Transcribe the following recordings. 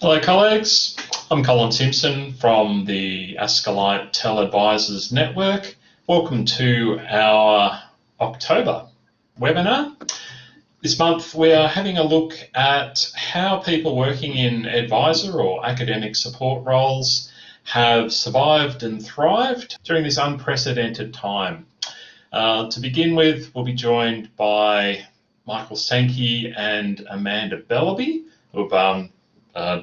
Hello colleagues, I'm Colin Simpson from the Ascolite TELedvisors network. Welcome to our October webinar. This month we are having a look at how people working in advisor or academic support roles have survived and thrived during this unprecedented time. To begin with, we'll be joined by Sankey and Amanda Bellaby, who've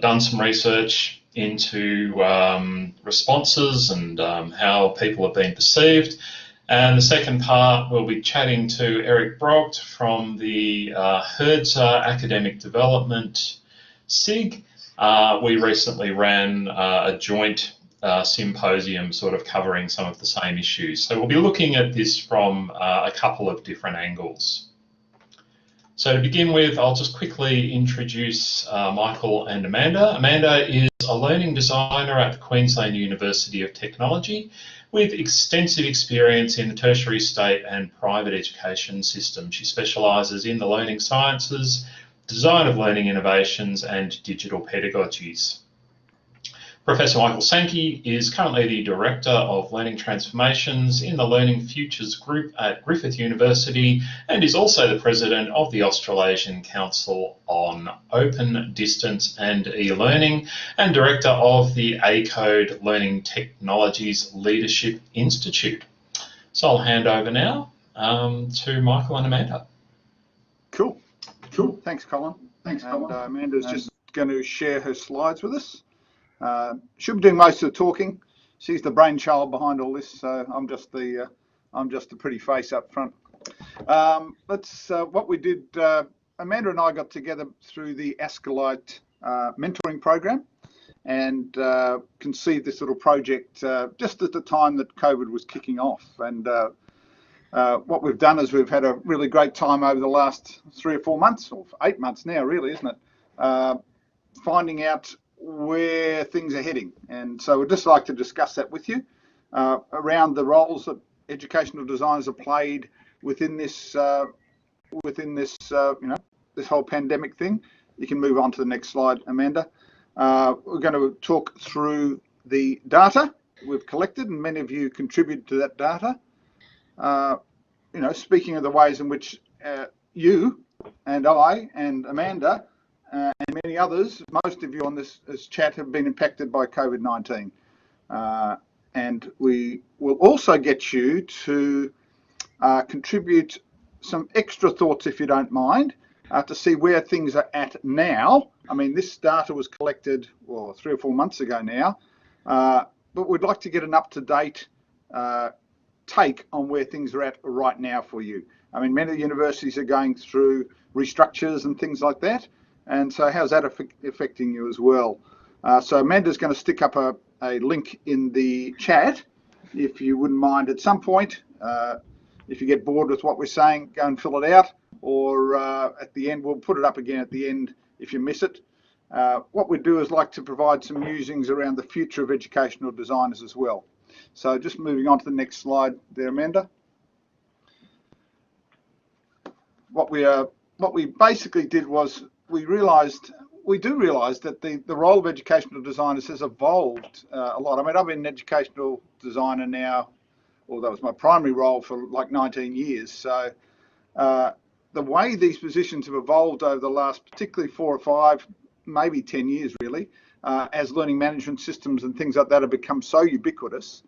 done some research into responses and how people have been perceived. And the second part, we'll be chatting to Eric Brogt from the Hertzer Academic Development SIG. We recently ran a joint symposium sort of covering some of the same issues. So we'll be looking at this from a couple of different angles. So to begin with, I'll just quickly introduce Michael and Amanda. Amanda is a learning designer at the Queensland University of Technology with extensive experience in the tertiary, state and private education system. She specialises in the learning sciences, design of learning innovations and digital pedagogies. Professor Michael Sankey is currently the Director of Learning Transformations in the Learning Futures Group at Griffith University and is also the President of the Australasian Council on Open, Distance and E-Learning and Director of the ACODE Learning Technologies Leadership Institute. So I'll hand over now to Michael and Amanda. Cool. Thanks, Colin. Amanda's just going to share her slides with us. She'll be doing most of the talking. She's the brainchild behind all this, so I'm just the pretty face up front. What we did. Amanda and I got together through the Ascolite mentoring program and conceived this little project just at the time that COVID was kicking off. And what we've done is we've had a really great time over the last 3 or 4 months, or 8 months now, really, isn't it? Finding out where things are heading, and so we'd just like to discuss that with you around the roles that educational designers have played within this this whole pandemic thing. You can move on to the next slide, Amanda. We're going to talk through the data we've collected, and many of you contributed to that data. Speaking of the ways in which you and I and Amanda and many others, most of you on this chat have been impacted by COVID-19. And we will also get you to contribute some extra thoughts, if you don't mind, to see where things are at now. I mean, this data was collected 3 or 4 months ago now, but we'd like to get an up-to-date take on where things are at right now for you. I mean, many universities are going through restructures and things like that. And so how's that affecting you as well? So Amanda's going to stick up a link in the chat. If you wouldn't mind at some point, if you get bored with what we're saying, go and fill it out. Or at the end, we'll put it up again at the end if you miss it. What we do is like to provide some musings around the future of educational designers as well. So just moving on to the next slide there, Amanda. What we basically did was we do realise that the role of educational designers has evolved a lot. I mean, I've been an educational designer now, or that was my primary role for like 19 years. So the way these positions have evolved over the last particularly 4 or 5, maybe 10 years really, as learning management systems and things like that have become so ubiquitous,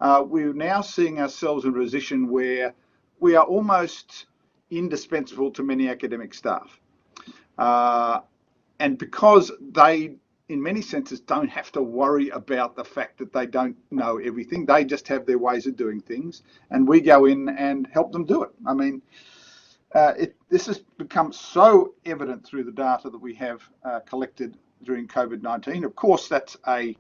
we're now seeing ourselves in a position where we are almost indispensable to many academic staff. And because they, in many senses, don't have to worry about the fact that they don't know everything, they just have their ways of doing things, and we go in and help them do it. I mean, this has become so evident through the data that we have collected during COVID-19. Of course, that's an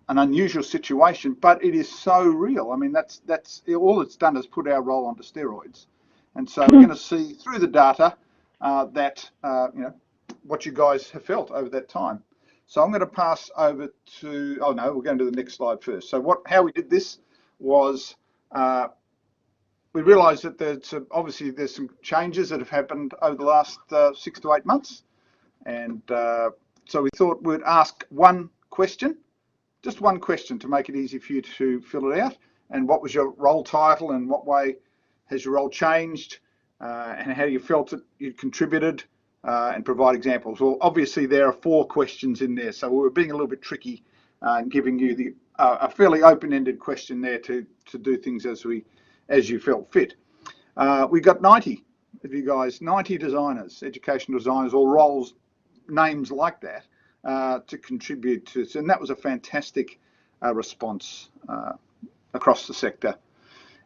unusual situation, but it is so real. I mean, that's all it's done is put our role onto steroids. And so we're going to see through the data that what you guys have felt over that time. So I'm going to pass over to, we're going to do the next slide first. So how we did this was we realised that there's some changes that have happened over the last 6 to 8 months, and So we thought we'd ask one question, just one question to make it easy for you to fill it out. And what was your role title, and what way has your role changed, and how you felt that you contributed, and provide examples. Well, obviously there are 4 questions in there, so we were being a little bit tricky and giving you a fairly open-ended question there to do things as you felt fit. We got 90 of you guys, 90 designers, educational designers, or roles, names like that, to contribute to this, and that was a fantastic response across the sector.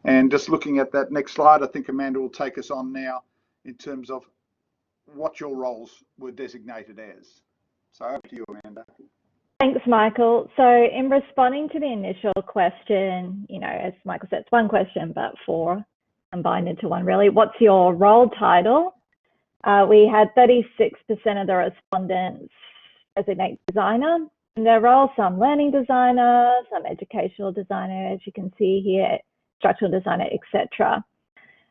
And just looking at that next slide, I think Amanda will take us on now in terms of what your roles were designated as. So over to you, Amanda. Thanks, Michael. So in responding to the initial question, as Michael said, it's one question, but 4 combined into one, really. What's your role title? We had 36% of the respondents designate designer in their role, some learning designer, some educational designer, as you can see here, instructional designer, etc.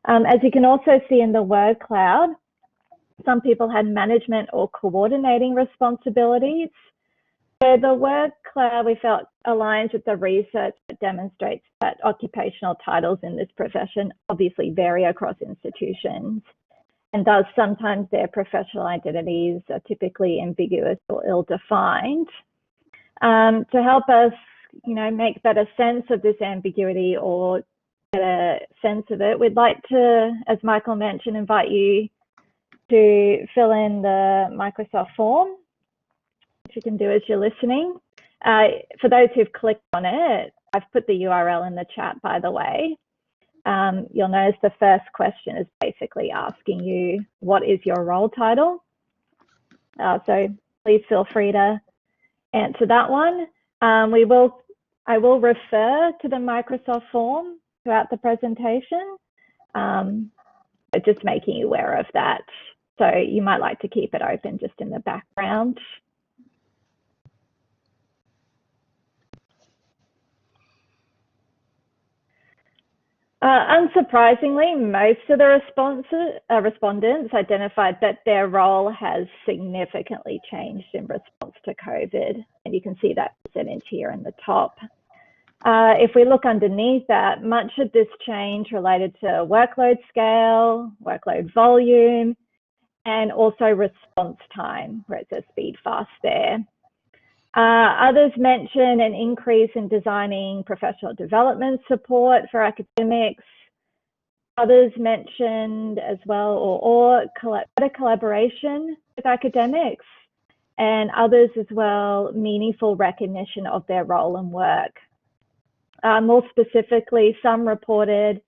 As you can also see in the word cloud, some people had management or coordinating responsibilities. So the word cloud, we felt, aligns with the research that demonstrates that occupational titles in this profession obviously vary across institutions, and thus sometimes their professional identities are typically ambiguous or ill-defined. To help us, make better sense of this ambiguity or get a sense of it, we'd like to, as Michael mentioned, invite you to fill in the Microsoft form, which you can do as you're listening. For those who've clicked on it, I've put the URL in the chat, by the way. You'll notice the first question is basically asking you, what is your role title? So please feel free to answer that one. I will refer to the Microsoft form throughout the presentation, but just making you aware of that. So you might like to keep it open just in the background. Unsurprisingly, most of the respondents identified that their role has significantly changed in response to COVID, and you can see that percentage here in the top. If we look underneath that, much of this change related to workload scale, workload volume, and also response time, where it says speed fast there. Others mention an increase in designing professional development support for academics. Others mentioned as well, or better collaboration with academics, and others as well, meaningful recognition of their role and work. More specifically, some reported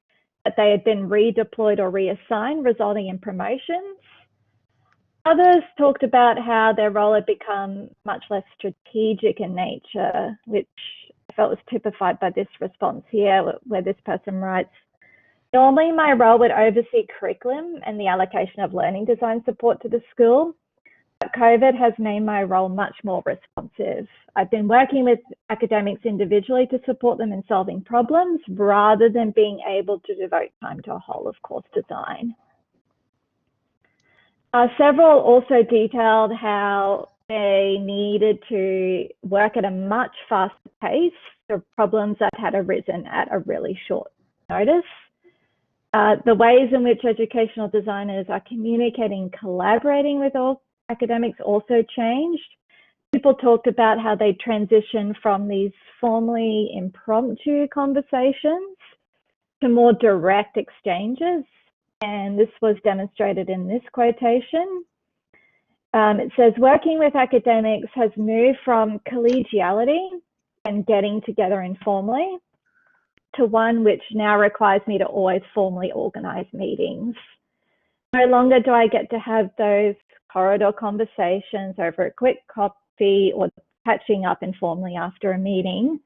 that they had been redeployed or reassigned, resulting in promotions. Others talked about how their role had become much less strategic in nature, which I felt was typified by this response here, where this person writes, normally my role would oversee curriculum and the allocation of learning design support to the school, but COVID has made my role much more responsive. I've been working with academics individually to support them in solving problems rather than being able to devote time to a whole of course design. Several also detailed how they needed to work at a much faster pace for problems that had arisen at a really short notice. The ways in which educational designers are communicating, collaborating with all academics also changed. People talked about how they transitioned from these formerly impromptu conversations to more direct exchanges. And this was demonstrated in this quotation. It says, working with academics has moved from collegiality and getting together informally to one which now requires me to always formally organize meetings. No longer do I get to have those corridor conversations over a quick coffee or catching up informally after a meeting.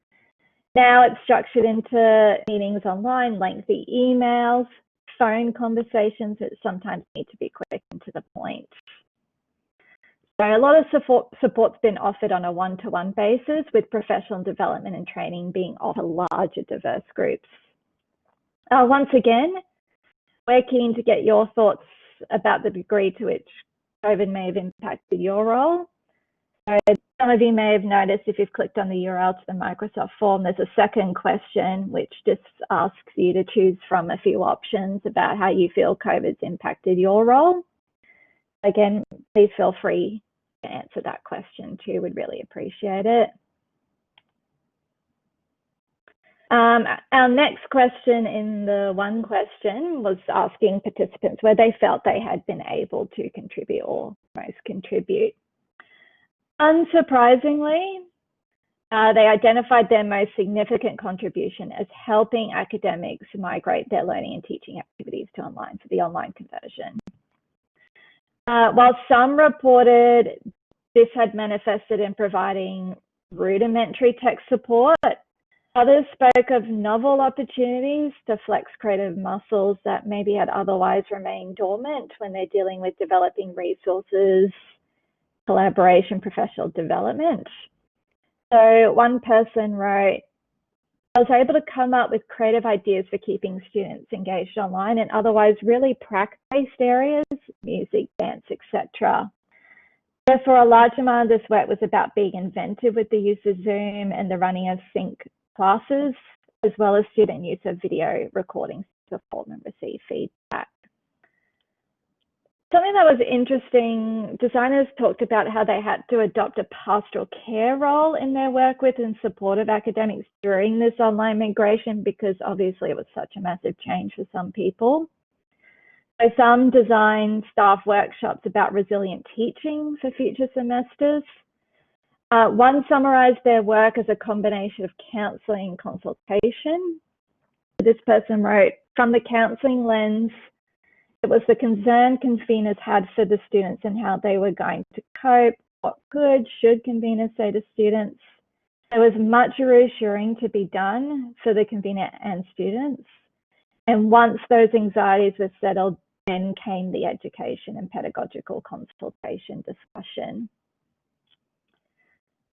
Now it's structured into meetings online, lengthy emails, phone conversations that sometimes need to be quick and to the point. So a lot of support's been offered on a one-to-one basis, with professional development and training being offered to larger diverse groups. Once again, we're keen to get your thoughts about the degree to which COVID may have impacted your role. Some of you may have noticed if you've clicked on the URL to the Microsoft form, there's a second question which just asks you to choose from a few options about how you feel COVID's impacted your role. Again, please feel free to answer that question too. We'd really appreciate it. Our next question in the one question was asking participants where they felt they had been able to contribute or most contribute. Unsurprisingly, they identified their most significant contribution as helping academics migrate their learning and teaching activities to online, for the online conversion. While some reported this had manifested in providing rudimentary tech support, others spoke of novel opportunities to flex creative muscles that maybe had otherwise remained dormant when they're dealing with developing resources, collaboration, professional development. So one person wrote, I was able to come up with creative ideas for keeping students engaged online in otherwise really prac-based areas, music, dance, etc. Therefore, a large amount of this work was about being inventive with the use of Zoom and the running of sync classes, as well as student use of video recordings to form and receive feedback. Something that was interesting, designers talked about how they had to adopt a pastoral care role in their work with and support of academics during this online migration, because obviously it was such a massive change for some people. So some designed staff workshops about resilient teaching for future semesters. One summarized their work as a combination of counselling and consultation. This person wrote, from the counselling lens, it was the concern conveners had for the students and how they were going to cope, what should conveners say to students. There was much reassuring to be done for the convener and students. And once those anxieties were settled, then came the education and pedagogical consultation discussion.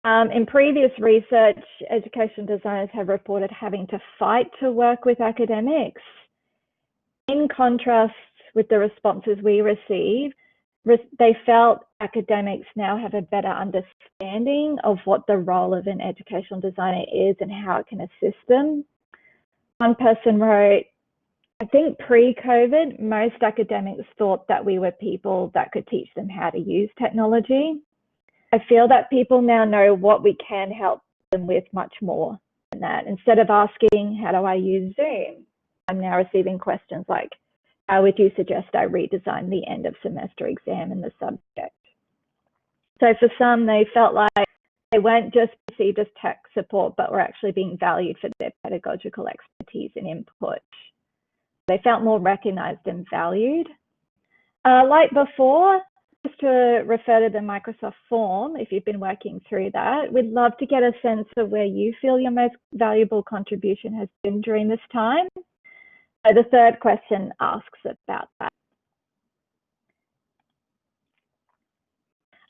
In previous research, education designers have reported having to fight to work with academics. In contrast with the responses we received, they felt academics now have a better understanding of what the role of an educational designer is and how it can assist them. One person wrote, I think pre-COVID, most academics thought that we were people that could teach them how to use technology. I feel that people now know what we can help them with much more than that. Instead of asking, how do I use Zoom? I'm now receiving questions like, how would you suggest I redesign the end of semester exam in the subject? So for some, they felt like they weren't just perceived as tech support, but were actually being valued for their pedagogical expertise and input. They felt more recognized and valued. Like before, just to refer to the Microsoft form, if you've been working through that, we'd love to get a sense of where you feel your most valuable contribution has been during this time. So the third question asks about that.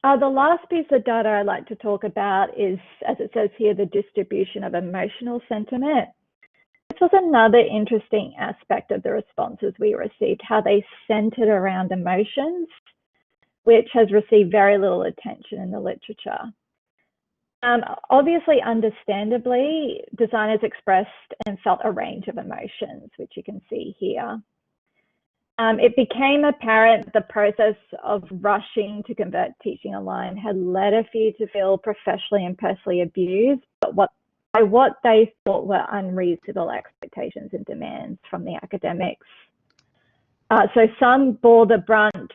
The last piece of data I'd like to talk about is, as it says here, the distribution of emotional sentiment. This was another interesting aspect of the responses we received, how they centered around emotions, which has received very little attention in the literature. Obviously, understandably, designers expressed and felt a range of emotions, which you can see here. It became apparent that the process of rushing to convert teaching online had led a few to feel professionally and personally abused, but by what they thought were unreasonable expectations and demands from the academics. So some bore the brunt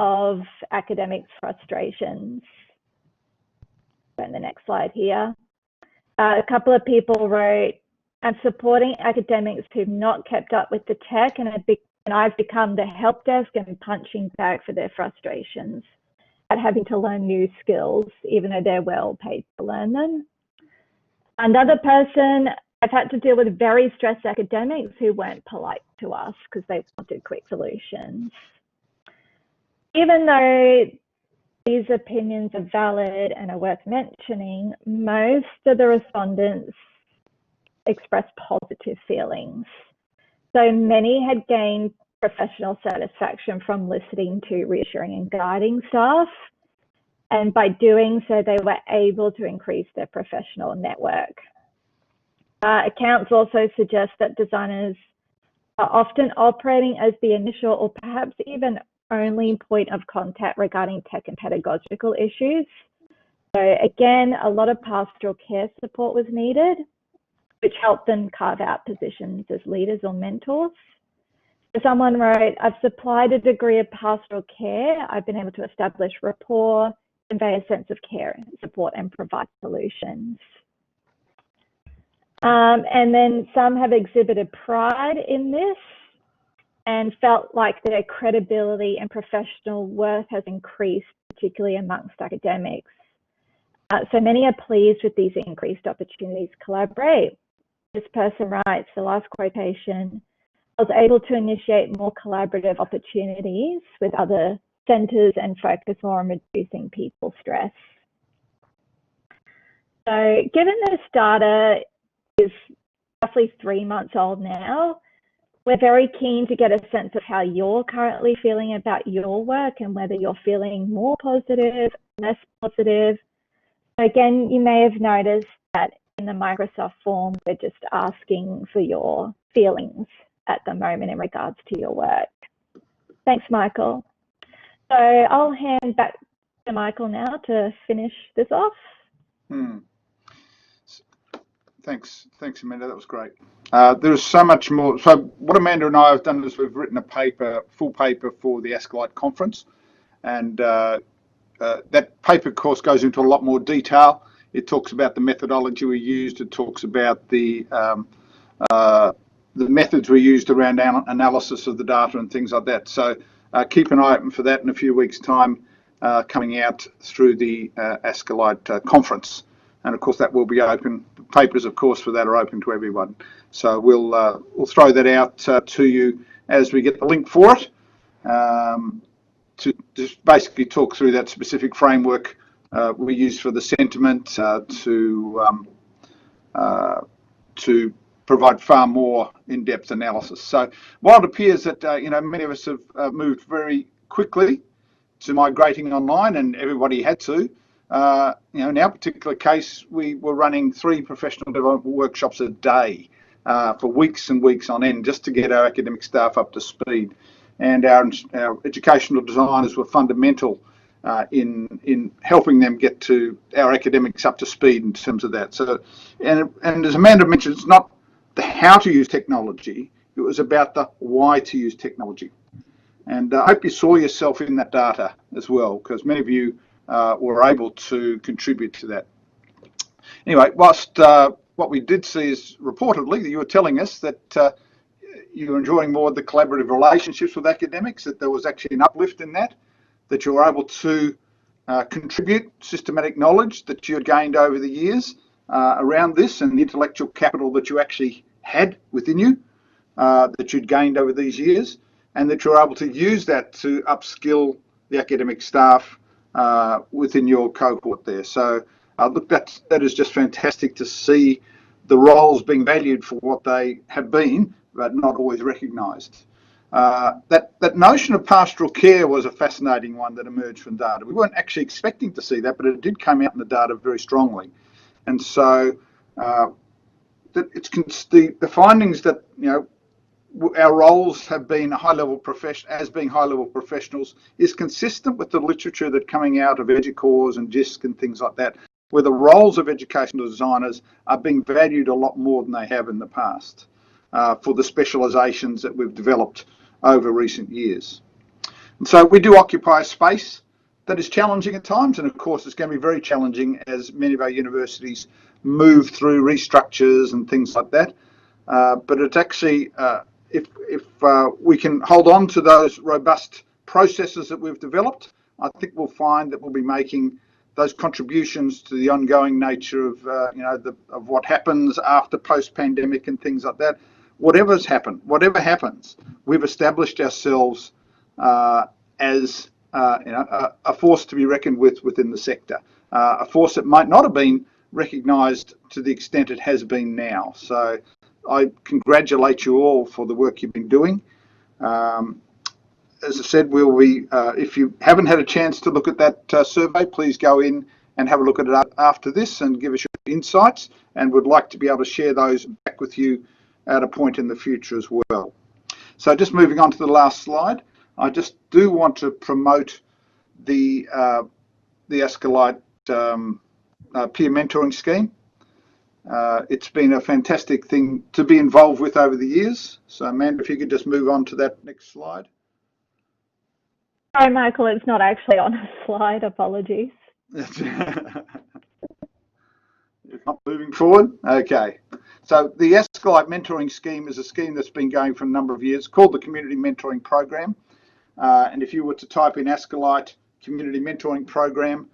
of academics' frustrations. In the next slide here. A couple of people wrote, I'm supporting academics who've not kept up with the tech and I've become the help desk and punching bag for their frustrations at having to learn new skills, even though they're well paid to learn them. Another person, I've had to deal with very stressed academics who weren't polite to us because they wanted quick solutions. Even though these opinions are valid and are worth mentioning, most of the respondents expressed positive feelings. So many had gained professional satisfaction from listening to reassuring and guiding staff. And by doing so, they were able to increase their professional network. Accounts also suggest that designers are often operating as the initial or perhaps even only point of contact regarding tech and pedagogical issues. So again, a lot of pastoral care support was needed, which helped them carve out positions as leaders or mentors. So someone wrote, I've supplied a degree of pastoral care. I've been able to establish rapport, convey a sense of care, support, and provide solutions. And then some have exhibited pride in this and felt like their credibility and professional worth has increased, particularly amongst academics. So many are pleased with these increased opportunities to collaborate. This person writes, the last quotation, I was able to initiate more collaborative opportunities with other centres and focus more on reducing people stress. So given this data is roughly 3 months old now, we're very keen to get a sense of how you're currently feeling about your work and whether you're feeling more positive, less positive. Again, you may have noticed that in the Microsoft form, we're just asking for your feelings at the moment in regards to your work. Thanks, Michael. So I'll hand back to Michael now to finish this off. Thanks, Amanda. That was great. There's so much more. So what Amanda and I have done is we've written a paper, full paper for the ASCALITE conference, and that paper, of course, goes into a lot more detail. It talks about the methodology we used. It talks about the methods we used around analysis of the data and things like that. So keep an eye open for that in a few weeks' time, coming out through the ASCALITE conference. And of course, that will be open. The papers, of course, for that are open to everyone. So we'll throw that out to you as we get the link for it, to just basically talk through that specific framework we use for the sentiment to provide far more in-depth analysis. So while it appears that many of us have moved very quickly to migrating online, and everybody had to, in our particular case, we were running 3 professional development workshops a day for weeks and weeks on end, just to get our academic staff up to speed. And our educational designers were fundamental in helping them get to our academics up to speed in terms of that. So, and as Amanda mentioned, it's not the how to use technology, it was about the why to use technology. And I hope you saw yourself in that data as well, because many of you were able to contribute to that. Anyway, whilst what we did see is reportedly that you were telling us that you were enjoying more of the collaborative relationships with academics, that there was actually an uplift in that you were able to contribute systematic knowledge that you had gained over the years around this, and the intellectual capital that you actually had within you, that you'd gained over these years, and that you're able to use that to upskill the academic staff within your cohort there. So look, that is just fantastic to see the roles being valued for what they have been, but not always recognised. That notion of pastoral care was a fascinating one that emerged from data. We weren't actually expecting to see that, but it did come out in the data very strongly. And so the findings that our roles have been high-level professionals is consistent with the literature that coming out of EDUCAUSE and JISC and things like that, where the roles of educational designers are being valued a lot more than they have in the past for the specialisations that we've developed over recent years. And so we do occupy a space that is challenging at times, and of course it's going to be very challenging as many of our universities move through restructures and things like that. But it's actually, if we can hold on to those robust processes that we've developed, I think we'll find that we'll be making those contributions to the ongoing nature of of what happens after post-pandemic and things like that. Whatever happens, we've established ourselves as a force to be reckoned with within the sector, a force that might not have been recognised to the extent it has been now. So I congratulate you all for the work you've been doing. as I said, we'll be, if you haven't had a chance to look at that survey, please go in and have a look at it after this and give us your insights, and would like to be able to share those back with you at a point in the future as well. So just moving on to the last slide, I just do want to promote the Escalite peer mentoring scheme. It's been a fantastic thing to be involved with over the years. So Amanda, if you could just move on to that next slide. Sorry, Michael, it's not actually on a slide. Apologies. It's not moving forward. Okay. So the Escalite mentoring scheme is a scheme that's been going for a number of years, called the Community Mentoring Program. And if you were to type in Escalite Community Mentoring Program,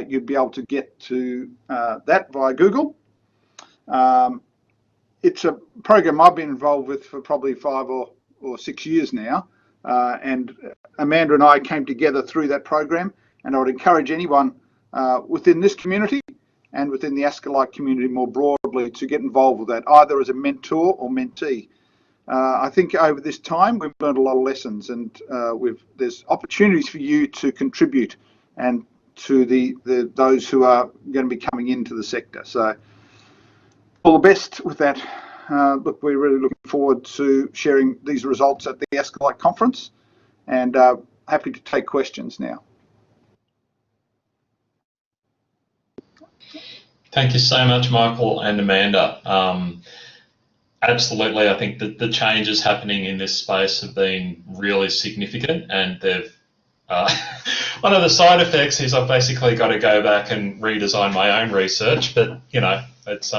you'd be able to get to that via Google. It's a program I've been involved with for probably 5 or 6 years now. And Amanda and I came together through that program, and I would encourage anyone within this community and within the Escalite community more broadly to get involved with that, either as a mentor or mentee. I think over this time we've learned a lot of lessons, and there's opportunities for you to contribute and to those who are going to be coming into the sector. So all the best with that. Look, we're really looking forward to sharing these results at the Escalite conference, and happy to take questions now. Thank you so much, Michael and Amanda. Absolutely, I think that the changes happening in this space have been really significant, and they've one of the side effects is I've basically got to go back and redesign my own research, but you know, it's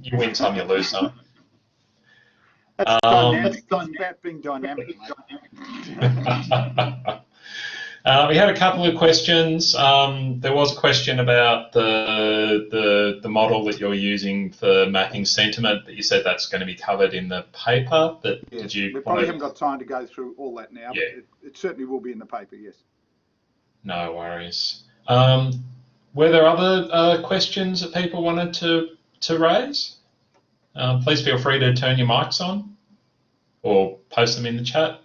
you win some, you lose some. That's dynamic. It's about being dynamic. We had a couple of questions. There was a question about the model that you're using for mapping sentiment, but you said that's going to be covered in the paper. But yes, did you? We probably haven't got time to go through all that now. Yeah. But it certainly will be in the paper. Yes. No worries. Were there other questions that people wanted to raise? Please feel free to turn your mics on or post them in the chat.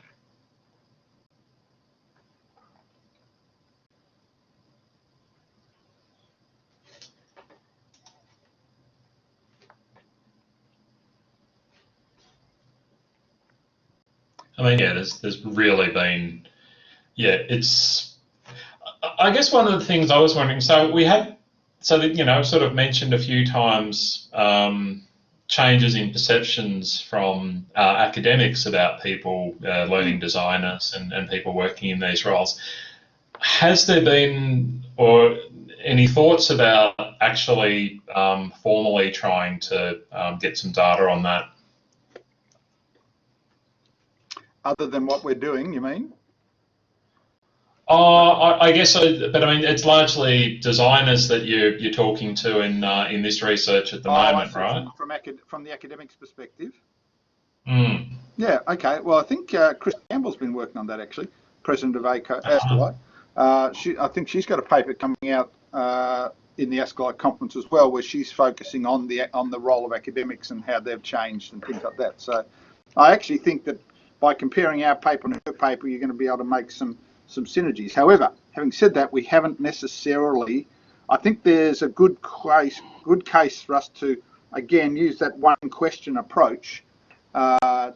I mean, yeah, there's really been, yeah, it's, I guess one of the things I was wondering, so we had, so that, you know, I've sort of mentioned a few times changes in perceptions from academics about people, learning designers and people working in these roles. Has there been, or any thoughts about actually formally trying to get some data on that? Other than what we're doing, you mean? I guess so, but I mean, it's largely designers that you're talking to in this research at the moment, right? From the academics' perspective. Mm. Yeah. Okay. Well, I think Chris Campbell's been working on that actually, president of Escalite. I think she's got a paper coming out in the Escalite conference as well, where she's focusing on the role of academics and how they've changed and things like that. So, I actually think that by comparing our paper and her paper, you're going to be able to make some synergies. However, having said that, we haven't necessarily. I think there's a good case for us to again use that one question approach to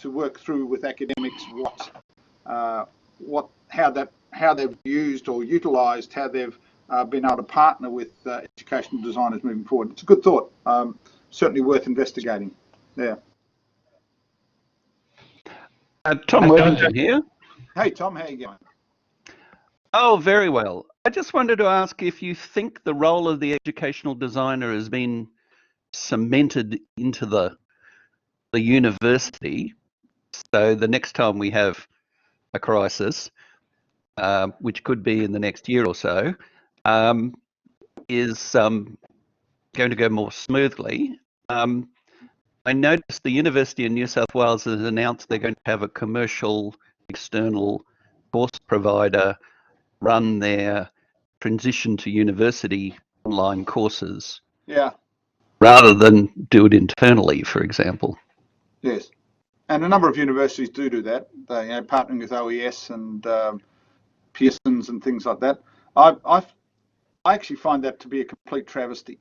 work through with academics how they've used or utilised, how they've been able to partner with educational designers moving forward. It's a good thought. Certainly worth investigating. Yeah. Tom Worthington here. Hey Tom, how you going? Oh, very well. I just wanted to ask if you think the role of the educational designer has been cemented into the university, so the next time we have a crisis, which could be in the next year or so, is going to go more smoothly. I noticed the University of New South Wales has announced they're going to have a commercial external course provider run their transition to university online courses. Yeah. Rather than do it internally, for example. Yes. and a number of universities do that. They, partnering with OES and Pearson's and things like that. I actually find that to be a complete travesty.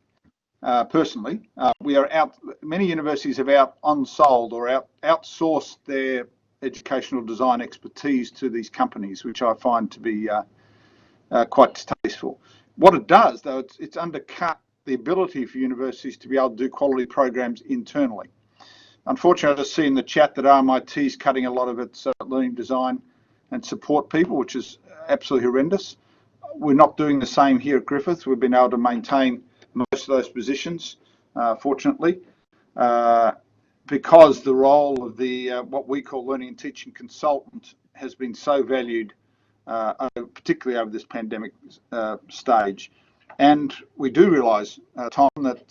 Personally, many universities have on-sold or outsourced their educational design expertise to these companies, which I find to be quite distasteful. What it does, though, it's undercut the ability for universities to be able to do quality programs internally. Unfortunately, I just see in the chat that RMIT is cutting a lot of its learning design and support people, which is absolutely horrendous. We're not doing the same here at Griffith. We've been able to maintain most of those positions, fortunately, because the role of the what we call learning and teaching consultant has been so valued, particularly over this pandemic stage. And we do realise, Tom, that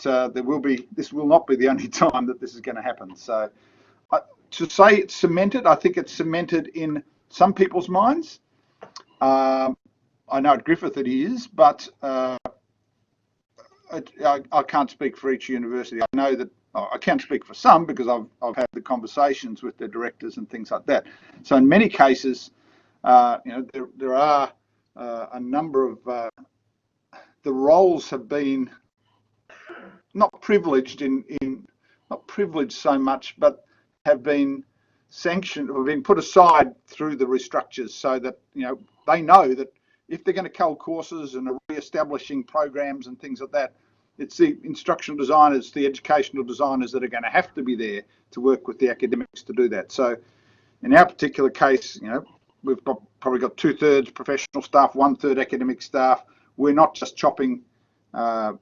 this will not be the only time that this is going to happen. So to say it's cemented, I think it's cemented in some people's minds. I know at Griffith it is, but I can't speak for each university. I know that I can speak for some because I've had the conversations with their directors and things like that. So in many cases, there are a number of the roles have been not privileged not privileged so much, but have been sanctioned or been put aside through the restructures, so that they know that if they're going to cull courses and are re-establishing programs and things like that, it's the instructional designers, the educational designers that are going to have to be there to work with the academics to do that. So in our particular case, we've probably got 2/3 professional staff, 1/3 academic staff. We're not just chopping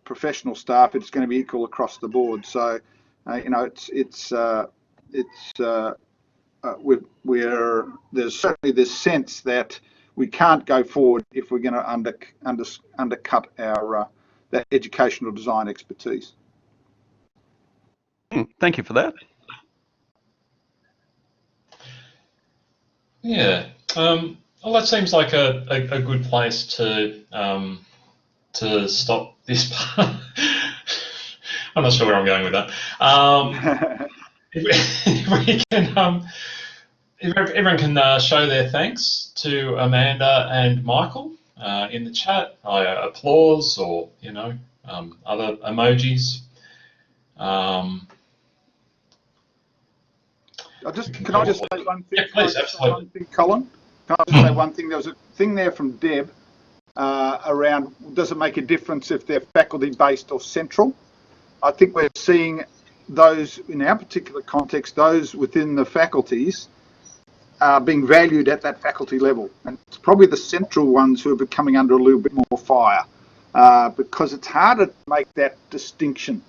professional staff; it's going to be equal across the board. So, there's certainly this sense that we can't go forward if we're going to undercut our that educational design expertise. Thank you for that. Yeah. Well, that seems like a good place to stop this part. I'm not sure where I'm going with that. If everyone can show their thanks to Amanda and Michael in the chat, applause or other emojis. Can I just say one thing? Yeah, please, absolutely. Colin? Can I just say one thing? There was a thing there from Deb around, does it make a difference if they're faculty-based or central? I think we're seeing those, in our particular context, those within the faculties being valued at that faculty level. And it's probably the central ones who are coming under a little bit more fire because it's harder to make that distinction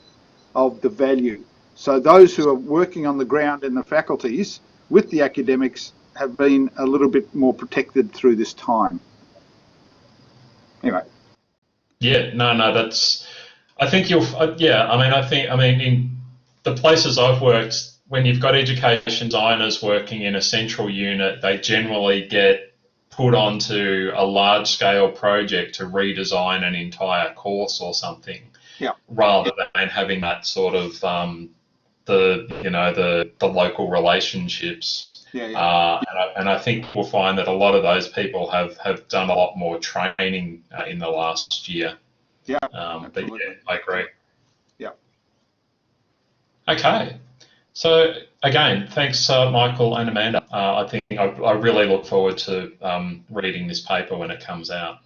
of the value. So those who are working on the ground in the faculties with the academics have been a little bit more protected through this time. Anyway. Yeah, no, that's, I think you'll, yeah, I mean, in the places I've worked, when you've got education designers working in a central unit, they generally get put onto a large-scale project to redesign an entire course or something, rather than having that sort of the local relationships. And I think we'll find that a lot of those people have done a lot more training in the last year. But yeah, I agree. Yeah. Okay. So again, thanks, Michael and Amanda. I think I really look forward to reading this paper when it comes out.